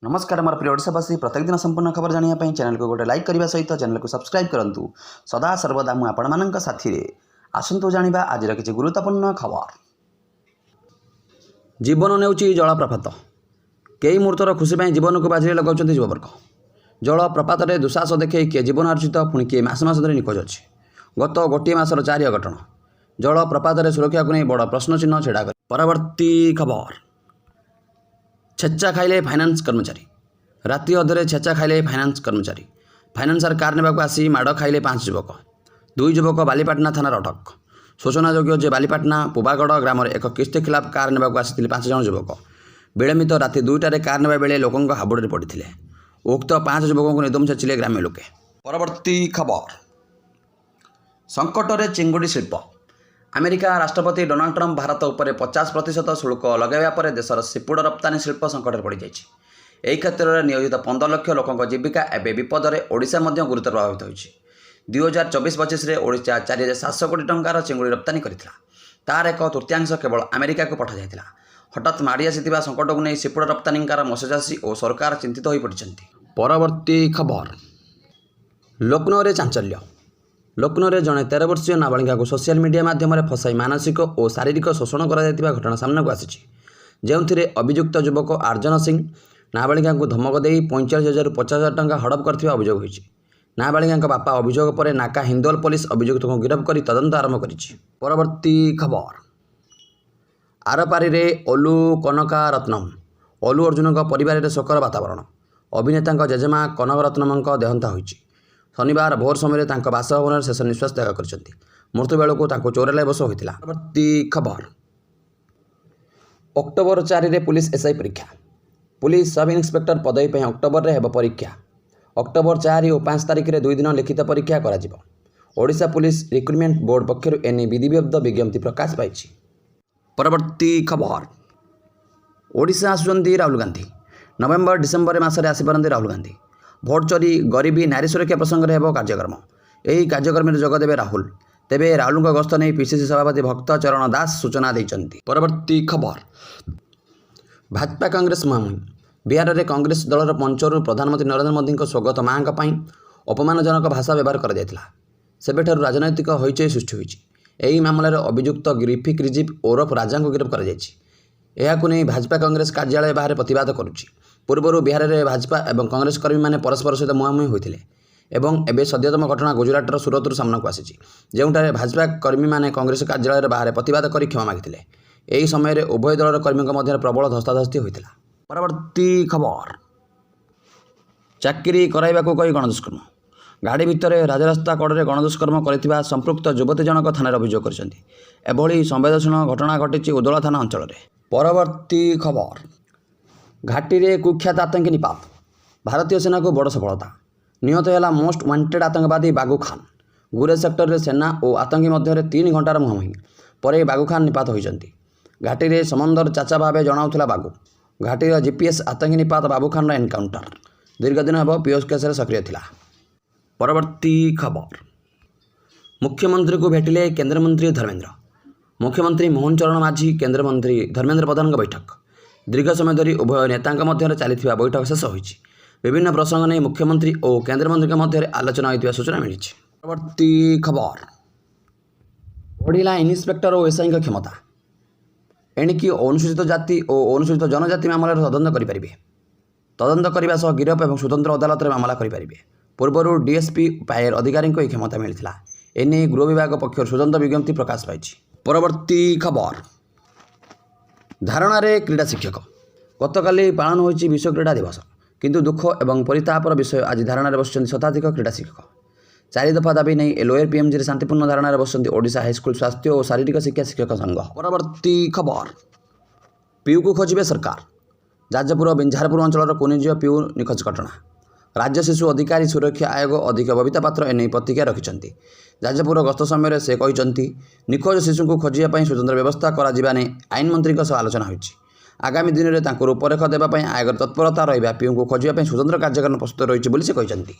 नमस्कार मोर प्रिय ओडावासी प्रत्येक दिन संपूर्ण खबर जानापी चैनल को गोटे लाइक करने सहित चैनल को सब्सक्राइब करूँ। सदा सर्वदा मुझे आपण साथी आसतु जाना आज किसी गुरुत्वपूर्ण खबर। जीवन नेउची जलप्रपात कई मुहूर्तर खुशी जीवन को बाजी लगाउछन्ति युववर्ग। जलप्रपात में दुस्साहस देखे किए जीवन अर्जित पुणी किए मास धरी निखोज अच्छे। गत गोटे मासर 4 अघटन जलप्रपात में सुरक्षा को नहीं बड़ प्रश्न चिन्ह छेड़ा कर। परवर्ती खबर छेचा खाइले फाइनान्स कर्मचारी राति अधे छेचा खाइले फाइनान्स कर्मचारी फाइनान्सर कार नेबाक आसी माड़ खाइले 5 युवक 2 युवक बालीपाटना थाना अटक। सूचनायोग्य जे बालीपाटना पुबागढ़ ग्राम एक किस्ती खिलाफ कार नेबाक आसी 5 जन युवक विलंबित राति 2टारे कार नेबा बेले लोकों हाबुड़े पड़ते। उक्त 5 युवकों को निदम छेचिले ग्राम्य लोके। परवर्ती खबर संकट चिंगुड़ी शिल्प अमेरिका राष्ट्रपति डोनाल्ड ट्रम्प भारत उपर 50% शुल्क लगाइबा पर देशर सीफुड रप्तानी शिल्प संकट पड़ जाए। यही क्षेत्र में नियोजित 15 लाख लोकों जीविका एवं विपद में ओडिशा गुरुतर प्रभावित होती। 2024-25 में ओडिशा 4700 कोटी टंकार चिंगुड़ी रप्तानी करथिला। तार एक तृतीयांश केवल अमेरिका को पठा जाइथिला। हठात माड़ी आसीथिबा संकट को नहीं सीफुड रप्तानीकार मत्स्यचाषी और सरकार चिंतित हो पड़िछन्ति। परवर्ती खबर लखनऊ में चांचल्य लखनऊ में जड़े 13 वर्षीय नाबालिका को सोशल मीडिया माध्यम फसाई मानसिक और शारीरिक शोषण कर घटना सामना को आसी। जो अभियुक्त युवक आर्जन सिंह नाबालिका को धमक दे 45,000 ରୁ 50,000 टंका हड़प कर अभियोग होती। नाबालिका बापा अभियोग पर नाका हिंदोल पुलिस अभियुक्त को गिरफ्त कर तदंत आरंभ करिछि। परवर्ती खबर आरपारी रे ओलू कनका रत्नम ओलू अर्जुन परिवार शोकर वातावरण। अभिनेता जेजेमा कनक रत्नम देहांत होइछि। शनिवार भोर समय बासभवन शेष निश्वास त्याग कर मृत्यु बेलू 94 वर्ष होता। परवर्ती खबर अक्टोबर 4 रे पुलिस एसआई परीक्षा पुलिस सब इन्स्पेक्टर पदवी पर अक्टोबर में परीक्षा। अक्टोबर 4 और 5 तारिख में 2 दिन लिखित परीक्षा करा। ओडिशा पुलिस रिक्रुटमेंट बोर्ड पक्षर एने विधिबद्ध विज्ञप्ति प्रकाश पाई। परवर्ती खबर ओडिशा आसुचंती राहुल गांधी नवेम्बर डिसेम्बर मासरे आसीपारती राहुल गांधी। भोट चोरी गरीबी नारी सुरक्षा प्रसंग में कार्यक्रम यही कार्यक्रम में जोगदेवे राहुल। तेबे राहुल गस्त नहीं पीसीसी सभापति भक्त चरण दास सूचना देते। परवर्ती खबर भाजपा कांग्रेस मुहांमुही बिहार में कांग्रेस दलर मंचर प्रधानमंत्री नरेंद्र मोदी स्वगत माँ अपमानजनक भाषा व्यवहार कर राजनैतिक हईचई सृष्टि होती। यही मामलार अभियुक्त ग्रिफिक रिजिव ओरफ राजा को गिरफ्त कर भाजपा कांग्रेस कार्यालय बाहर प्रतिवाद करुच्ची। पूर्व बिहार में भाजपा और कांग्रेस कर्मी मैंने परस्पर सहित मुहांमुही होते एवं एवं सद्यतम घटना गुजरातर सूरत सामना को आसी जोठार भाजपा कर्मी मैंने कांग्रेस कार्यालय बाहर प्रतिवाद कर क्षमा मागिते। यही समय उभय दलर कर्मी मध्य प्रबल धस्ताधस्ती होता। परवर्ती खबर चाकरी कराइबा को कही गणदुष्कर्म गाड़ी भितर राजरास्ता कड़े गणदुष्कर्म कर संपृक्त युवती जनक थाना अभियोग कर संवेदनशील घटना घटी उदला थाना अंचल। परवर्ती खबर घाटी रे कुख्यात आतंकी निपात भारतीय सेना को बड़ सफलता। निहत है मोस्ट वांटेड आतंकवादी बागू खान। गुरेज सेक्टर में सेना और आतंकी मध्य 3 घंटार मुहांमुही पर बागू खान निपात होती। घाटी रे समंदर चाचा भाव जनाऊला बागू। घाटी जीपीएस आतंकी निपात बाबू खान एनकाउंटर दीर्घ दिन हम पीओस केस सक्रिय था। परवर्ती खबर मुख्यमंत्री को भेटिले केन्द्रमंत्री धर्मेन्द्र। मुख्यमंत्री मोहन चरण माझी केन्द्रमंत्री धर्मेन्द्र प्रधान बैठक दीर्घ समय धरी उभय नेता मध्य चली बैठक शेष होती। विभिन्न प्रसंग नहीं मुख्यमंत्री और केन्द्रमंत्री मध्य आलोचना होता सूचना मिली। परवर्ती खबर बढ़ला इन्स्पेक्टर और एसआई क्षमता एणिकी अनुसूचित जाति और अनुसूचित जनजाति मामलार तदंत करें। तदंत करने सह गिरफ और स्वतंत्र अदालत में मामला करें। पूर्व डीएसपी पायर अधिकारी को क्षमता मिलता। एने गृह विभाग पक्ष स्वतंत्र विज्ञप्ति प्रकाश पाई। परवर्ती खबर धारणा रे क्रीड़ा शिक्षक गतकाली पालन होइछि विश्व क्रीड़ा दिवस किंतु दुख एवं परितापर विषय आज धारणा बसुंट शताधिक क्रीड़ा शिक्षक। 4 दफा दाबी नहीं लोयर पीएमजी शांतिपूर्ण धारणा बसुंट ओडिशा हाईस्कूल स्वास्थ्य और शारीरिक शिक्षा शिक्षक संघ। परवर्ती खबर पीयू को खोजे सरकार जाजपुर बिंझारपुर अंचल कुनिझियो पीयू निखोज घटना। राज्य शिशु अधिकारी सुरक्षा आयोग अधिक बबिता पात्र एने प्रतिक्रिया रखिंट। जाजपुर गस्त समय से कहते निखोज शिशु को खोजापी स्वतंत्र व्यवस्था करा आईन मंत्री आलोचना होती। आगामी दिन में रूपरेख देवाई आयोग तत्परता रहा पीयू को खोजापी स्वतंत्र कार्यक्रम प्रस्तुत रही।